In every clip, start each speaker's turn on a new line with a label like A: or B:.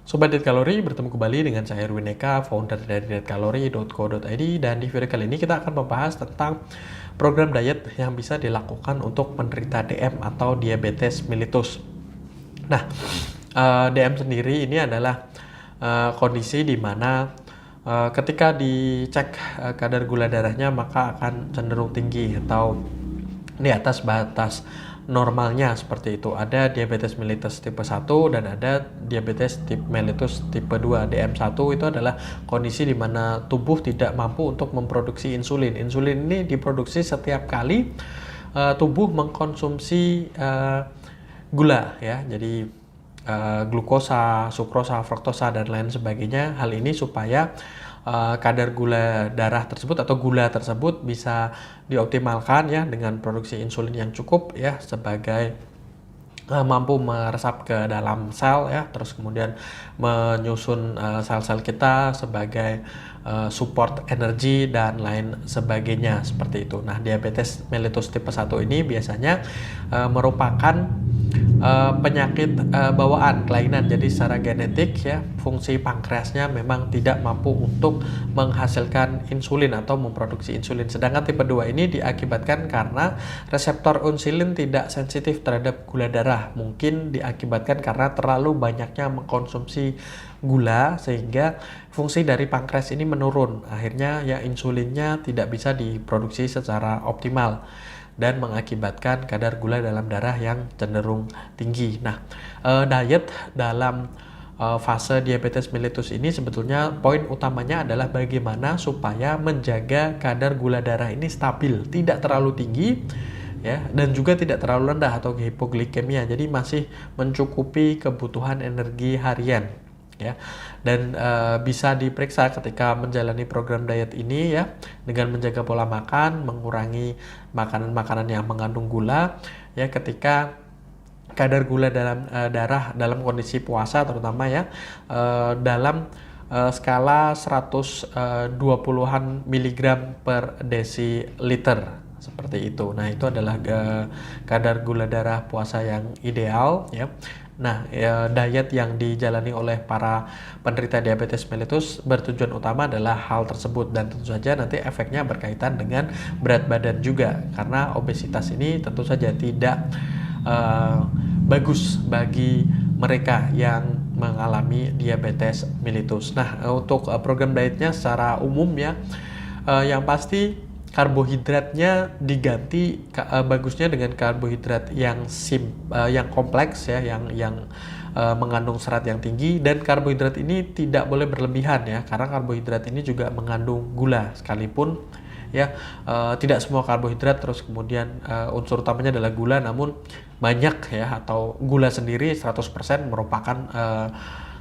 A: Sobat Diet Kalori, bertemu kembali dengan saya Erwin Eka, founder dari dietkalori.co.id, dan di video kali ini kita akan membahas tentang program diet yang bisa dilakukan untuk penderita DM atau diabetes mellitus. Nah, DM sendiri ini adalah kondisi di mana ketika dicek kadar gula darahnya maka akan cenderung tinggi atau di atas batas normalnya, seperti itu. Ada diabetes mellitus tipe 1 dan ada diabetes mellitus tipe 2. DM1 itu adalah kondisi di mana tubuh tidak mampu untuk memproduksi insulin. Insulin ini diproduksi setiap kali tubuh mengkonsumsi gula, ya. Jadi glukosa, sukrosa, fruktosa, dan lain sebagainya. Hal ini supaya kadar gula darah tersebut atau gula tersebut bisa dioptimalkan, ya, dengan produksi insulin yang cukup, ya, sebagai mampu meresap ke dalam sel, ya, terus kemudian menyusun sel-sel kita sebagai support energi dan lain sebagainya, seperti itu. Nah, diabetes mellitus tipe 1 ini biasanya merupakan penyakit bawaan, kelainan. Jadi secara genetik, ya, fungsi pankreasnya memang tidak mampu untuk menghasilkan insulin atau memproduksi insulin. Sedangkan tipe 2 ini diakibatkan karena reseptor insulin tidak sensitif terhadap gula darah. Mungkin diakibatkan karena terlalu banyaknya mengkonsumsi gula sehingga fungsi dari pankreas ini menurun. Akhirnya, ya, insulinnya tidak bisa diproduksi secara optimal dan mengakibatkan kadar gula dalam darah yang cenderung tinggi. Nah, diet dalam fase diabetes mellitus ini sebetulnya poin utamanya adalah bagaimana supaya menjaga kadar gula darah ini stabil, tidak terlalu tinggi, ya, dan juga tidak terlalu rendah atau hipoglikemia. Jadi masih mencukupi kebutuhan energi harian, ya, dan bisa diperiksa ketika menjalani program diet ini, ya, dengan menjaga pola makan, mengurangi makanan-makanan yang mengandung gula, ya, ketika kadar gula dalam darah dalam kondisi puasa terutama, ya, dalam skala 120-an miligram per desiliter, seperti itu. Nah, itu adalah kadar gula darah puasa yang ideal, ya. Nah, diet yang dijalani oleh para penderita diabetes mellitus bertujuan utama adalah hal tersebut, dan tentu saja nanti efeknya berkaitan dengan berat badan juga, karena obesitas ini tentu saja tidak bagus bagi mereka yang mengalami diabetes mellitus. Nah, untuk program dietnya secara umum, ya, yang pasti karbohidratnya diganti bagusnya dengan karbohidrat yang yang kompleks, ya, yang mengandung serat yang tinggi, dan karbohidrat ini tidak boleh berlebihan, ya, karena karbohidrat ini juga mengandung gula sekalipun, ya, tidak semua karbohidrat terus kemudian unsur utamanya adalah gula, namun banyak, ya, atau gula sendiri 100% merupakan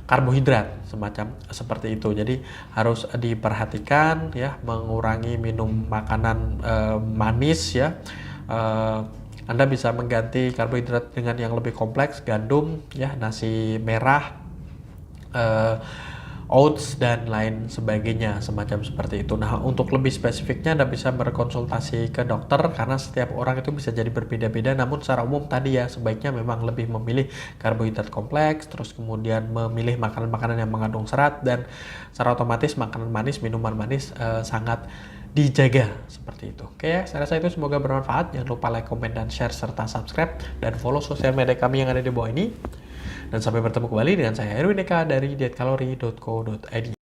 A: karbohidrat, semacam seperti itu. Jadi harus diperhatikan, ya, mengurangi minum makanan manis, ya. Anda bisa mengganti karbohidrat dengan yang lebih kompleks, gandum, ya, nasi merah, oats, dan lain sebagainya, semacam seperti itu. Nah, untuk lebih spesifiknya Anda bisa berkonsultasi ke dokter karena setiap orang itu bisa jadi berbeda-beda, namun secara umum tadi, ya, sebaiknya memang lebih memilih karbohidrat kompleks, terus kemudian memilih makanan-makanan yang mengandung serat, dan secara otomatis makanan manis, minuman manis sangat dijaga, seperti itu. Oke, ya, saya rasa itu semoga bermanfaat. Jangan lupa like, komen, dan share, serta subscribe, dan follow sosial media kami yang ada di bawah ini. Dan sampai bertemu kembali dengan saya Erwin Eka dari dietkalori.co.id.